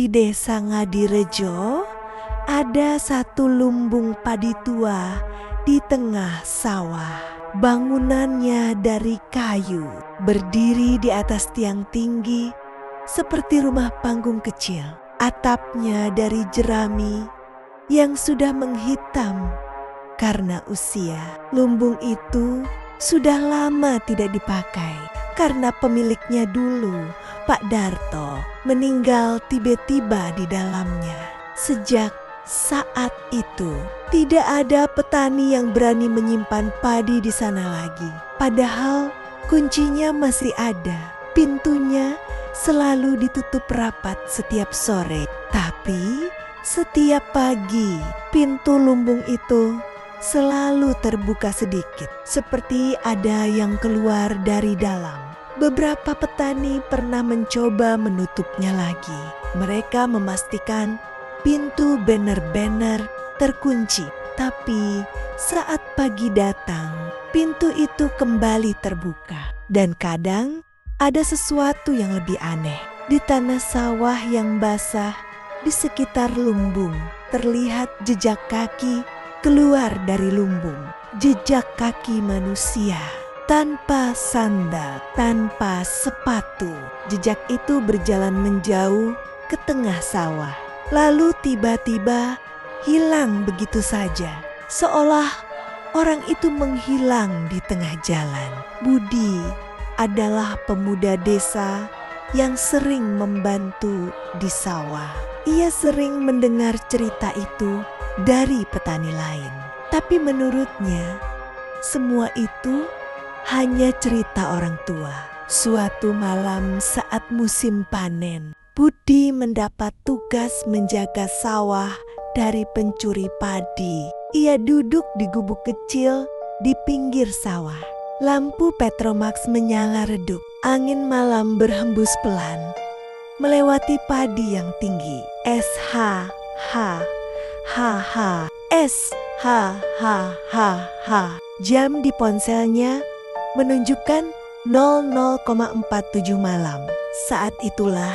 di desa Ngadirejo, ada satu lumbung padi tua di tengah sawah. Bangunannya dari kayu, berdiri di atas tiang tinggi seperti rumah panggung kecil. Atapnya dari jerami yang sudah menghitam karena usia. Lumbung itu sudah lama tidak dipakai karena pemiliknya dulu, Pak Darto, meninggal tiba-tiba di dalamnya. Sejak saat itu, tidak ada petani yang berani menyimpan padi di sana lagi. Padahal kuncinya masih ada. Pintunya selalu ditutup rapat setiap sore. Tapi setiap pagi, pintu lumbung itu selalu terbuka sedikit, seperti ada yang keluar dari dalam. Beberapa petani pernah mencoba menutupnya lagi. Mereka memastikan pintu benar-benar terkunci. Tapi saat pagi datang, pintu itu kembali terbuka. Dan kadang ada sesuatu yang lebih aneh. Di tanah sawah yang basah di sekitar lumbung, terlihat jejak kaki keluar dari lumbung. Jejak kaki manusia tanpa sandal, tanpa sepatu. Jejak itu berjalan menjauh ke tengah sawah. Lalu tiba-tiba hilang begitu saja, seolah orang itu menghilang di tengah jalan. Budi adalah pemuda desa yang sering membantu di sawah. Ia sering mendengar cerita itu dari petani lain. Tapi menurutnya, semua itu hanya cerita orang tua. Suatu malam saat musim panen, Budi mendapat tugas menjaga sawah dari pencuri padi. Ia duduk di gubuk kecil di pinggir sawah. Lampu Petromax menyala redup. Angin malam berhembus pelan melewati padi yang tinggi. Jam di ponselnya menunjukkan 00,47 malam. Saat itulah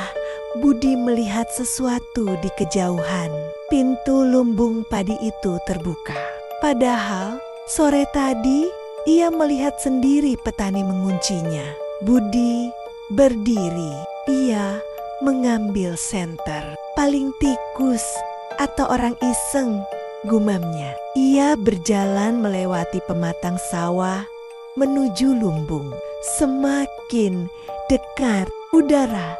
Budi melihat sesuatu di kejauhan. Pintu lumbung padi itu terbuka. Padahal sore tadi ia melihat sendiri petani menguncinya. Budi berdiri. Ia mengambil senter. Paling tikus atau orang iseng, gumamnya. Ia berjalan melewati pematang sawah menuju lumbung. Semakin dekat, udara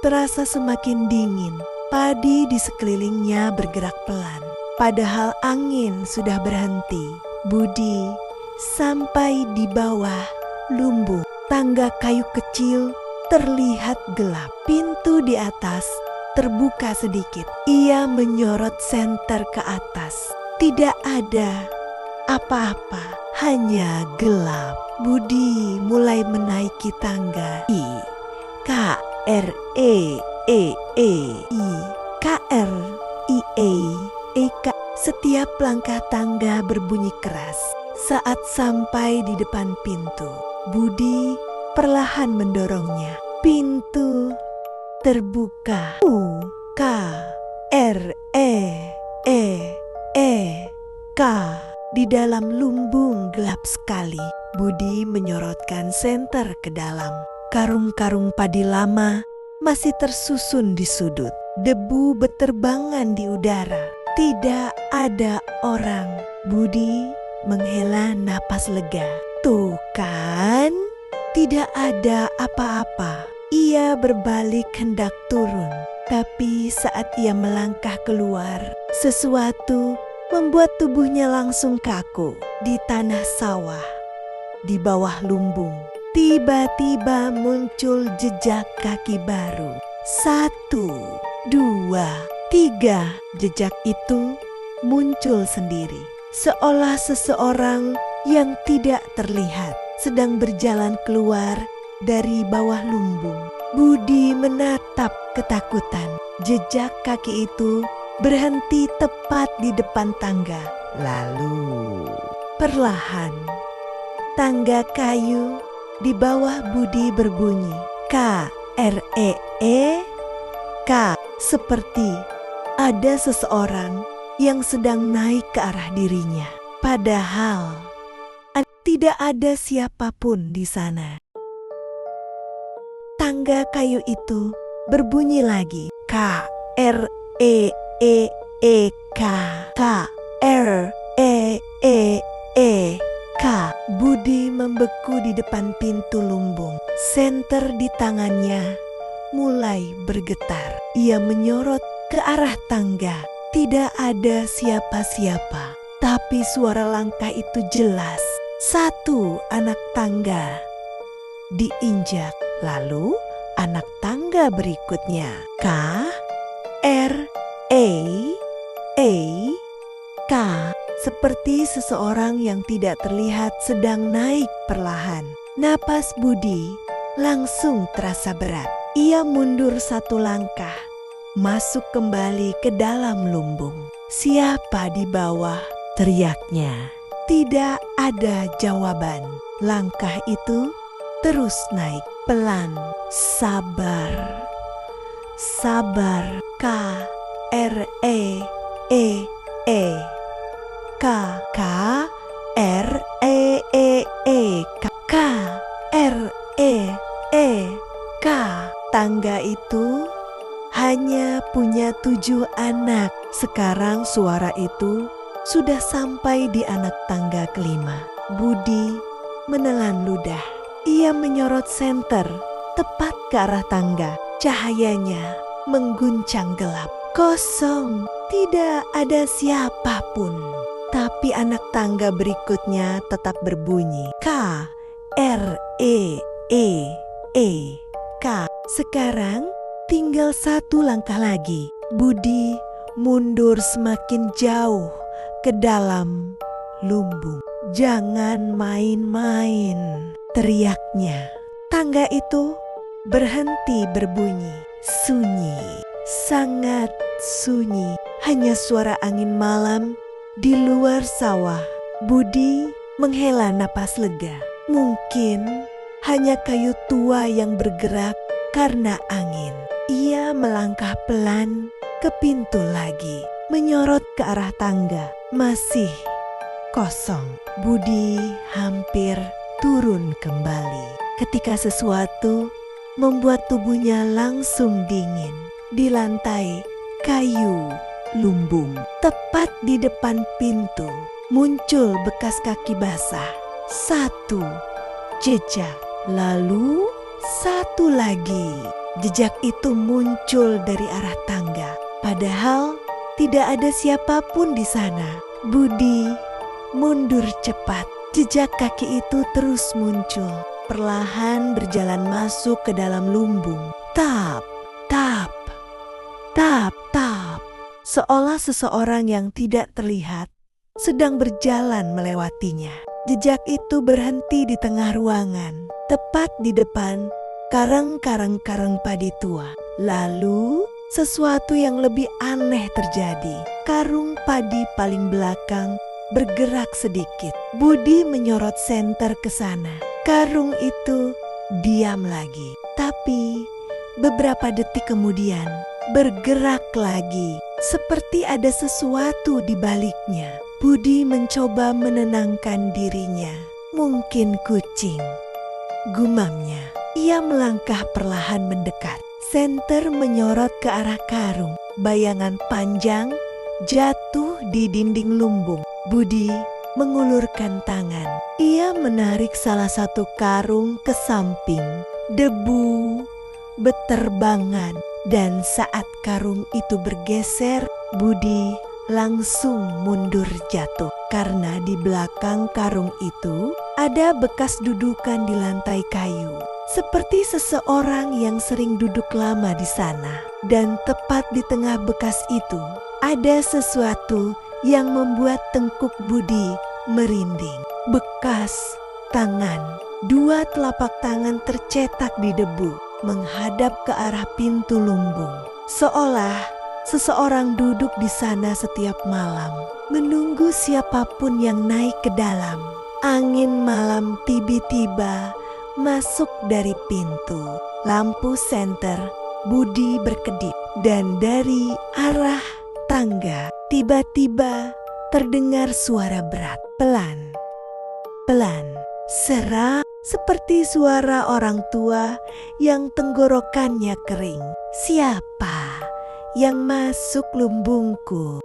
terasa semakin dingin. Padi di sekelilingnya bergerak pelan. Padahal angin sudah berhenti. Budi sampai di bawah lumbung. Tangga kayu kecil terlihat gelap. Pintu di atas terbuka sedikit. Ia menyorot senter ke atas. Tidak ada apa-apa, hanya gelap. Budi mulai menaiki tangga. K-R-I-E-E-I-K-R-I-E-E-K. Setiap langkah tangga berbunyi keras. Saat sampai di depan pintu, Budi perlahan mendorongnya. Pintu terbuka. U-K-R-E-E-E-K. Di dalam lumbung gelap sekali. Budi menyorotkan senter ke dalam. Karung-karung padi lama masih tersusun di sudut. Debu beterbangan di udara. Tidak ada orang. Budi menghela napas lega. Tuh kan, tidak ada apa-apa. Ia berbalik hendak turun. Tapi saat ia melangkah keluar, sesuatu membuat tubuhnya langsung kaku. Di tanah sawah, di bawah lumbung, tiba-tiba muncul jejak kaki baru. 1, 2, 3. Jejak itu muncul sendiri. Seolah seseorang yang tidak terlihat sedang berjalan keluar dari bawah lumbung. Budi menatap ketakutan. Jejak kaki itu berhenti tepat di depan tangga. Lalu perlahan tangga kayu di bawah Budi berbunyi. K-R-E-E-K. seperti ada seseorang yang sedang naik ke arah dirinya. Padahal tidak ada siapapun di sana. Tangga kayu itu berbunyi lagi. K-R-E-E-E-K. K-R-E-E-E-K. Budi membeku di depan pintu lumbung. Senter di tangannya mulai bergetar. Ia menyorot ke arah tangga. Tidak ada siapa-siapa, tapi suara langkah itu jelas. Satu anak tangga diinjak, lalu anak tangga berikutnya. K-R-E-E-K. Seperti seseorang yang tidak terlihat sedang naik perlahan. Napas Budi langsung terasa berat. Ia mundur satu langkah, masuk kembali ke dalam lumbung. Siapa di bawah? Teriaknya. Tidak ada jawaban. Langkah itu terus naik pelan. Sabar. Sabar. K-R-E-E-E. K-R-E-E-E. K-R-E-E-K. Tangga itu hanya punya 7 anak. Sekarang suara itu sudah sampai di anak tangga kelima. Budi menelan ludah. Ia menyorot senter tepat ke arah tangga. Cahayanya mengguncang gelap. Kosong, tidak ada siapapun. Tapi anak tangga berikutnya tetap berbunyi. K-R-E-E-E-K. Sekarang tinggal satu langkah lagi. Budi mundur semakin jauh ke dalam lumbung. Jangan main-main, teriaknya. Tangga itu berhenti berbunyi. Sunyi, sangat sunyi. Hanya suara angin malam di luar sawah. Budi menghela napas lega. Mungkin hanya kayu tua yang bergerak karena angin. Ia melangkah pelan ke pintu lagi, menyorot ke arah tangga. Masih kosong. Budi hampir turun kembali ketika sesuatu membuat tubuhnya langsung dingin. Di lantai kayu lumbung, tepat di depan pintu, muncul bekas kaki basah. Satu jejak, lalu satu lagi. Jejak itu muncul dari arah tangga, padahal tidak ada siapapun di sana. Budi mundur cepat. Jejak kaki itu terus muncul, perlahan berjalan masuk ke dalam lumbung. Tap, tap, tap, tap. Seolah seseorang yang tidak terlihat sedang berjalan melewatinya. Jejak itu berhenti di tengah ruangan, tepat di depan karang-karang padi tua. Lalu sesuatu yang lebih aneh terjadi. Karung padi paling belakang bergerak sedikit. Budi menyorot senter ke sana. Karung itu diam lagi, tapi beberapa detik kemudian bergerak lagi, seperti ada sesuatu di baliknya. Budi mencoba menenangkan dirinya. Mungkin kucing, gumamnya. Ia melangkah perlahan mendekat. Senter menyorot ke arah karung. Bayangan panjang jatuh di dinding lumbung. Budi mengulurkan tangan. Ia menarik salah satu karung ke samping. Debu beterbangan, dan saat karung itu bergeser, Budi langsung mundur jatuh. Karena di belakang karung itu ada bekas dudukan di lantai kayu. Seperti seseorang yang sering duduk lama di sana. Dan tepat di tengah bekas itu, ada sesuatu yang membuat tengkuk Budi merinding. Bekas tangan. 2 telapak tangan tercetak di debu, menghadap ke arah pintu lumbung. Seolah seseorang duduk di sana setiap malam, menunggu siapapun yang naik ke dalam. Angin malam tiba-tiba masuk dari pintu. Lampu senter Budi berkedip. dan dari arah tangga tiba-tiba terdengar suara berat, pelan, serak seperti suara orang tua yang tenggorokannya kering. Siapa yang masuk lumbungku?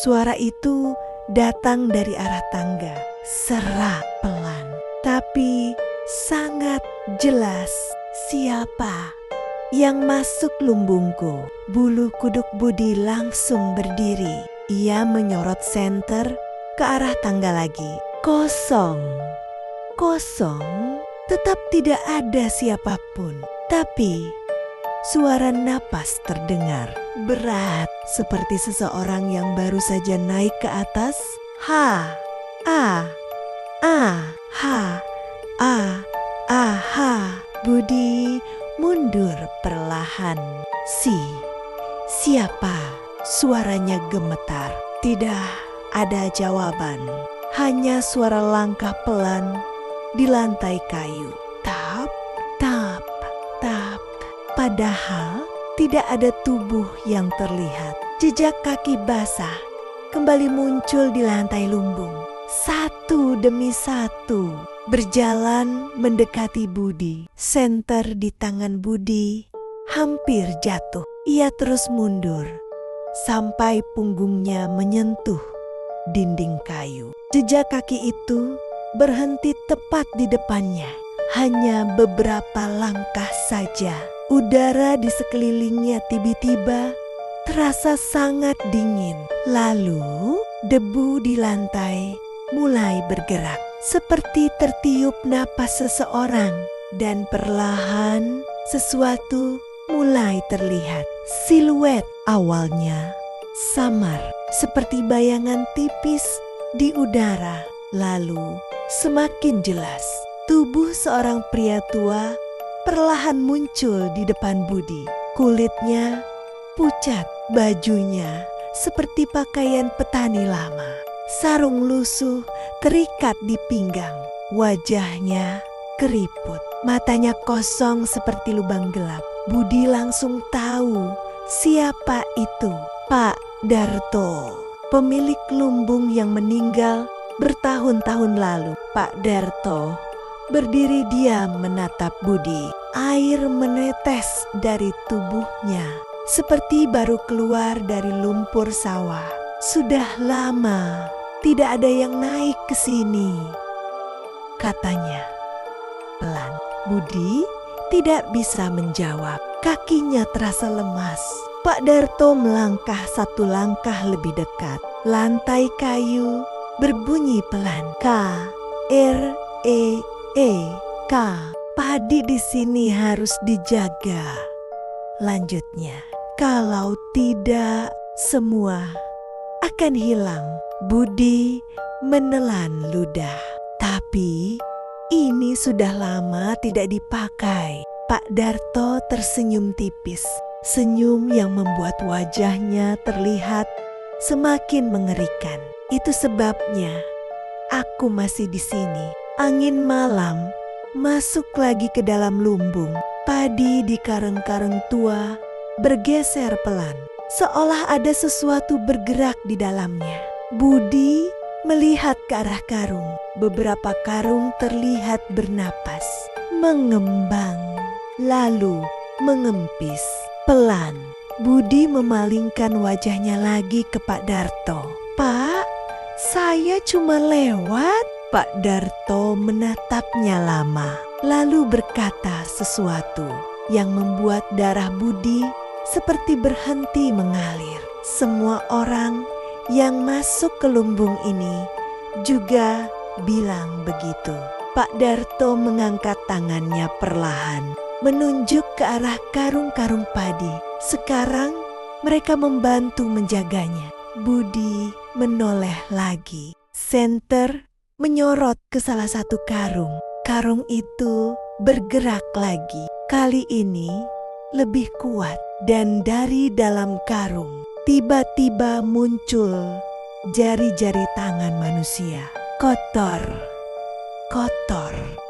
Suara itu datang dari arah tangga, serak, pelan, tapi sangat jelas. Siapa yang masuk lumbungku? Bulu kuduk Budi langsung berdiri. Ia menyorot senter ke arah tangga lagi. Kosong. Tetap tidak ada siapapun. Tapi suara napas terdengar berat seperti seseorang yang baru saja naik ke atas. Ha, ah, ah, ha, ah, ah, ha. Budi mundur perlahan. Siapa? Suaranya gemetar. Tidak ada jawaban. Hanya suara langkah pelan di lantai kayu. Tap, tap, tap. Padahal tidak ada tubuh yang terlihat. Jejak kaki basah kembali muncul di lantai lumbung. Satu demi satu berjalan mendekati Budi. Senter di tangan Budi hampir jatuh. Ia terus mundur sampai punggungnya menyentuh dinding kayu. Jejak kaki itu berhenti tepat di depannya. Hanya beberapa langkah saja. Udara di sekelilingnya tiba-tiba terasa sangat dingin. Lalu debu di lantai mulai bergerak seperti tertiup napas seseorang, dan perlahan sesuatu mulai terlihat. Siluet awalnya samar seperti bayangan tipis di udara, lalu semakin jelas. Tubuh seorang pria tua perlahan muncul di depan Budi. Kulitnya pucat, bajunya seperti pakaian petani lama. Sarung lusuh terikat di pinggang. Wajahnya keriput, matanya kosong seperti lubang gelap. Budi langsung tahu siapa itu. Pak Darto, pemilik lumbung yang meninggal bertahun-tahun lalu. Pak Darto berdiri diam menatap Budi. Air menetes dari tubuhnya seperti baru keluar dari lumpur sawah. Sudah lama tidak ada yang naik ke sini, katanya pelan. Budi tidak bisa menjawab. Kakinya terasa lemas. Pak Darto melangkah satu langkah lebih dekat. Lantai kayu berbunyi pelan. K-R-E-E-K. Padi di sini harus dijaga. Lanjutnya, kalau tidak semua akan hilang. Budi menelan ludah. Tapi ini sudah lama tidak dipakai. Pak Darto tersenyum tipis. Senyum yang membuat wajahnya terlihat semakin mengerikan. Itu sebabnya aku masih di sini. Angin malam masuk lagi ke dalam lumbung. Padi di kareng-kareng tua bergeser pelan, seolah ada sesuatu bergerak di dalamnya. Budi melihat ke arah karung. Beberapa karung terlihat bernapas, mengembang, lalu mengempis. Pelan, Budi memalingkan wajahnya lagi ke Pak Darto. Pak, saya cuma lewat. Pak Darto menatapnya lama, lalu berkata sesuatu yang membuat darah Budi seperti berhenti mengalir. Semua orang yang masuk ke lumbung ini juga bilang begitu. Pak Darto mengangkat tangannya perlahan, menunjuk ke arah karung-karung padi. Sekarang mereka membantu menjaganya. Budi menoleh lagi. Senter menyorot ke salah satu karung. Karung itu bergerak lagi. Kali ini lebih kuat, dan dari dalam karung tiba-tiba muncul jari-jari tangan manusia. Kotor,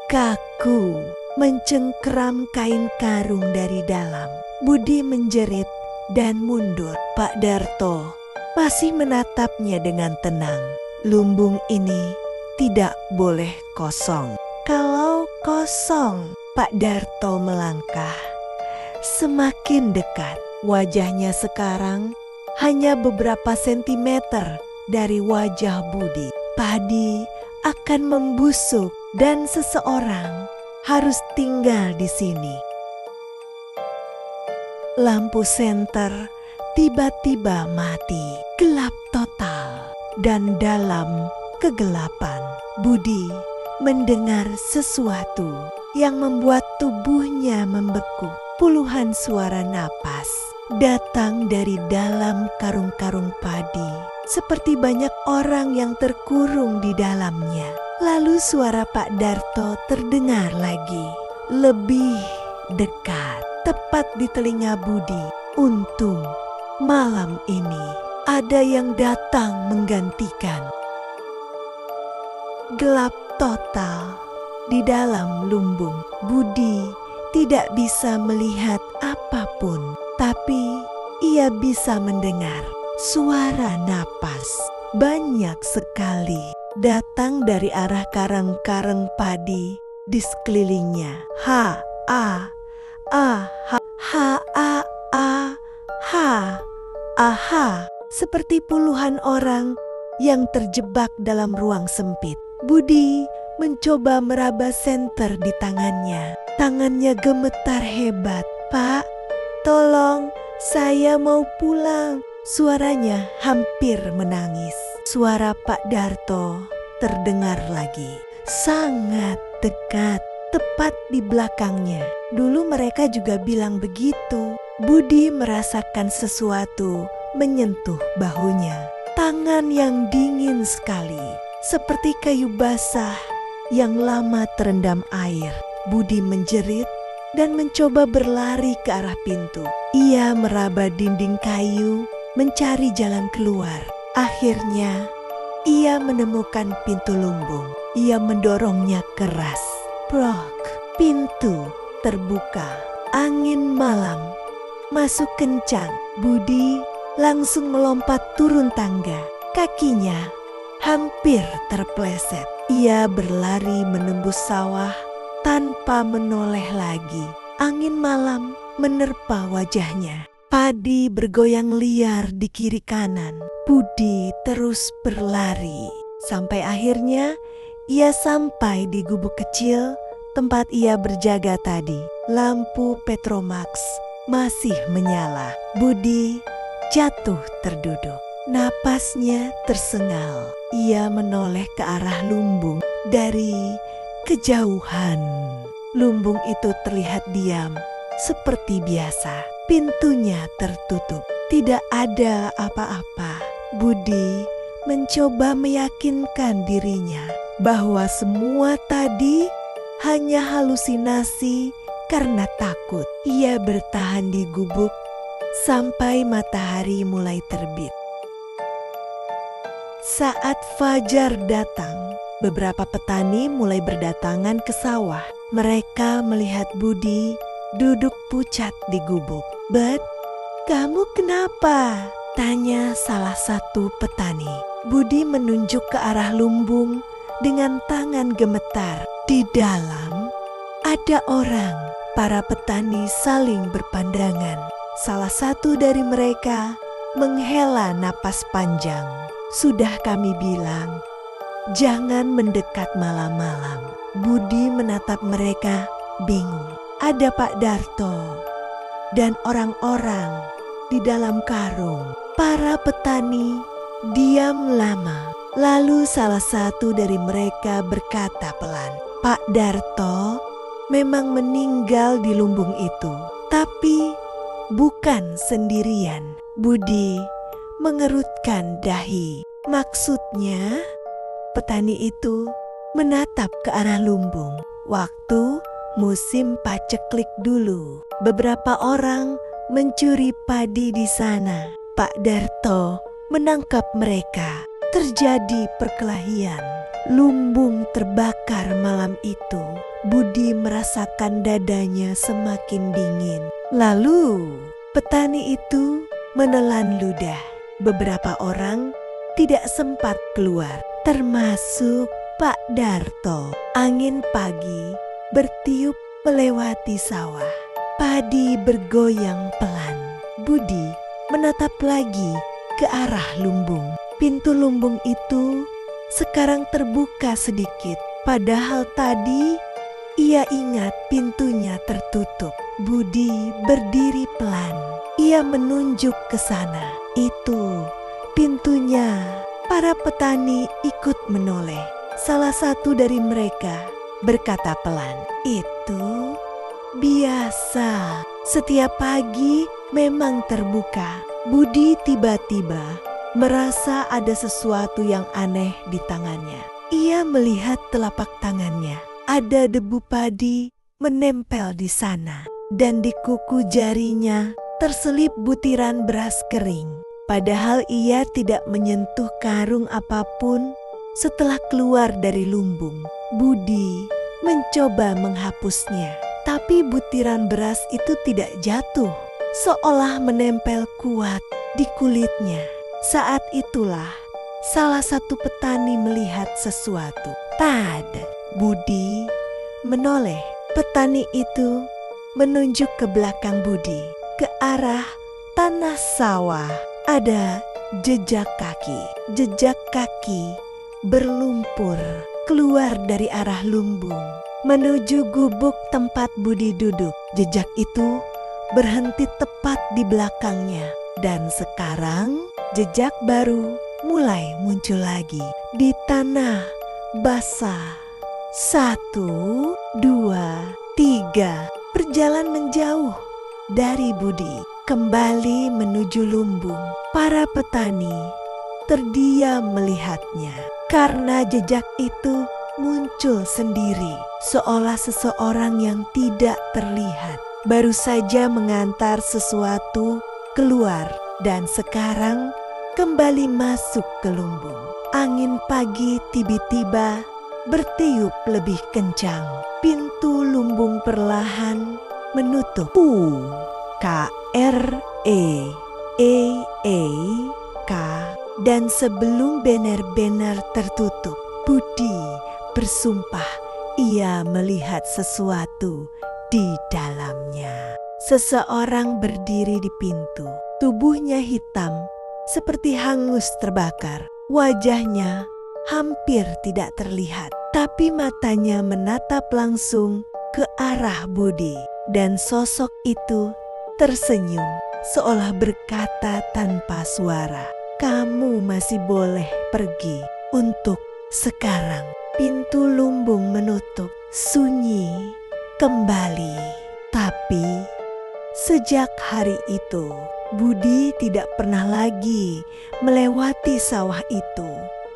kaku, mencengkeram kain karung dari dalam. Budi menjerit dan mundur. Pak Darto masih menatapnya dengan tenang. Lumbung ini tidak boleh kosong. Kalau kosong, Pak Darto melangkah semakin dekat. Wajahnya sekarang hanya beberapa sentimeter dari wajah Budi. Padi akan membusuk dan seseorang harus tinggal di sini. Lampu senter tiba-tiba mati. Gelap total dan dalam kegelapan Budi mendengar sesuatu yang membuat tubuhnya membeku. Puluhan suara napas datang dari dalam karung-karung padi, seperti banyak orang yang terkurung di dalamnya. Lalu suara Pak Darto terdengar lagi, lebih dekat, tepat di telinga Budi. Untung malam ini ada yang datang menggantikan. Gelap total di dalam lumbung. Budi tidak bisa melihat apapun, tapi ia bisa mendengar suara napas banyak sekali datang dari arah karang-karang padi di sekelilingnya. Ha, a, ha, ha, ha, aha, seperti puluhan orang yang terjebak dalam ruang sempit. Budi mencoba meraba senter di tangannya. Tangannya gemetar hebat. Pak, tolong, saya mau pulang. Suaranya hampir menangis. Suara Pak Darto terdengar lagi. Sangat dekat, tepat di belakangnya. Dulu mereka juga bilang begitu. Budi merasakan sesuatu menyentuh bahunya. Tangan yang dingin sekali, seperti kayu basah yang lama terendam air. Budi menjerit dan mencoba berlari ke arah pintu. Ia meraba dinding kayu, mencari jalan keluar. Akhirnya, ia menemukan pintu lumbung. Ia mendorongnya keras. Plok, pintu terbuka. Angin malam masuk kencang. Budi langsung melompat turun tangga. Kakinya hampir terpleset. Ia berlari menembus sawah tanpa menoleh lagi. Angin malam menerpa wajahnya. Padi bergoyang liar di kiri kanan. Budi terus berlari. Sampai akhirnya ia sampai di gubuk kecil tempat ia berjaga tadi. Lampu Petromax masih menyala. Budi jatuh terduduk. Napasnya tersengal. Ia menoleh ke arah lumbung dari kejauhan. Lumbung itu terlihat diam seperti biasa. Pintunya tertutup. Tidak ada apa-apa. Budi mencoba meyakinkan dirinya bahwa semua tadi hanya halusinasi karena takut. Ia bertahan di gubuk sampai matahari mulai terbit. Saat fajar datang, beberapa petani mulai berdatangan ke sawah. Mereka melihat Budi duduk pucat di gubuk. "Bet, kamu kenapa?" tanya salah satu petani. Budi menunjuk ke arah lumbung dengan tangan gemetar. Di dalam ada orang. Para petani saling berpandangan. Salah satu dari mereka menghela napas panjang. "Sudah kami bilang, jangan mendekat malam-malam." Budi menatap mereka bingung. Ada Pak Darto dan orang-orang di dalam karung. Para petani diam lama. Lalu salah satu dari mereka berkata pelan, "Pak Darto memang meninggal di lumbung itu, tapi bukan sendirian." Budi mengerutkan dahi. Maksudnya, petani itu menatap ke arah lumbung. Waktu musim paceklik dulu, beberapa orang mencuri padi di sana. Pak Darto menangkap mereka. Terjadi perkelahian. Lumbung terbakar malam itu. Budi merasakan dadanya semakin dingin. Lalu petani itu menelan ludah. Beberapa orang tidak sempat keluar, termasuk Pak Darto. Angin pagi bertiup melewati sawah. Padi bergoyang pelan. Budi menatap lagi ke arah lumbung. Pintu lumbung itu sekarang terbuka sedikit. Padahal tadi ia ingat pintunya tertutup. Budi berdiri pelan. Ia menunjuk ke sana. Itu pintunya. Para petani ikut menoleh. Salah satu dari mereka berkata pelan, "Itu biasa. Setiap pagi memang terbuka." Budi tiba-tiba merasa ada sesuatu yang aneh di tangannya. Ia melihat telapak tangannya. Ada debu padi menempel di sana. Dan di kuku jarinya terselip butiran beras kering. Padahal ia tidak menyentuh karung apapun setelah keluar dari lumbung. Budi mencoba menghapusnya. Tapi butiran beras itu tidak jatuh. Seolah menempel kuat di kulitnya. Saat itulah salah satu petani melihat sesuatu. Tad, Budi menoleh. Petani itu menunjuk ke belakang Budi, ke arah tanah sawah. Ada jejak kaki. Jejak kaki berlumpur keluar dari arah lumbung menuju gubuk tempat Budi duduk. Jejak itu berhenti tepat di belakangnya. Dan sekarang jejak baru mulai muncul lagi di tanah basah. 1, 2, 3 berjalan menjauh dari Budi, kembali menuju lumbung. Para petani terdiam melihatnya karena jejak itu muncul sendiri, seolah seseorang yang tidak terlihat baru saja mengantar sesuatu keluar dan sekarang kembali masuk ke lumbung. Angin pagi tiba-tiba bertiup lebih kencang. Pintu lumbung perlahan menutup. K dan sebelum benar-benar tertutup, Budi bersumpah ia melihat sesuatu di dalamnya. Seseorang berdiri di pintu. Tubuhnya hitam seperti hangus terbakar. Wajahnya hampir tidak terlihat, tapi matanya menatap langsung ke arah Budi. Dan sosok itu tersenyum seolah berkata tanpa suara, "Kamu masih boleh pergi untuk sekarang." Pintu lumbung menutup, sunyi kembali. Tapi sejak hari itu, Budi tidak pernah lagi melewati sawah itu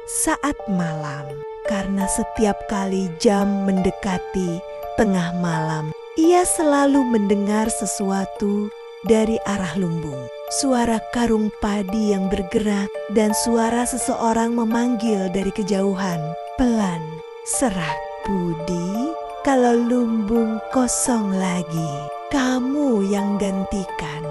saat malam. Karena setiap kali jam mendekati tengah malam, ia selalu mendengar sesuatu dari arah lumbung. Suara karung padi yang bergerak dan suara seseorang memanggil dari kejauhan. Pelan, serak. "Budi, kalau lumbung kosong lagi, kamu yang gantikan."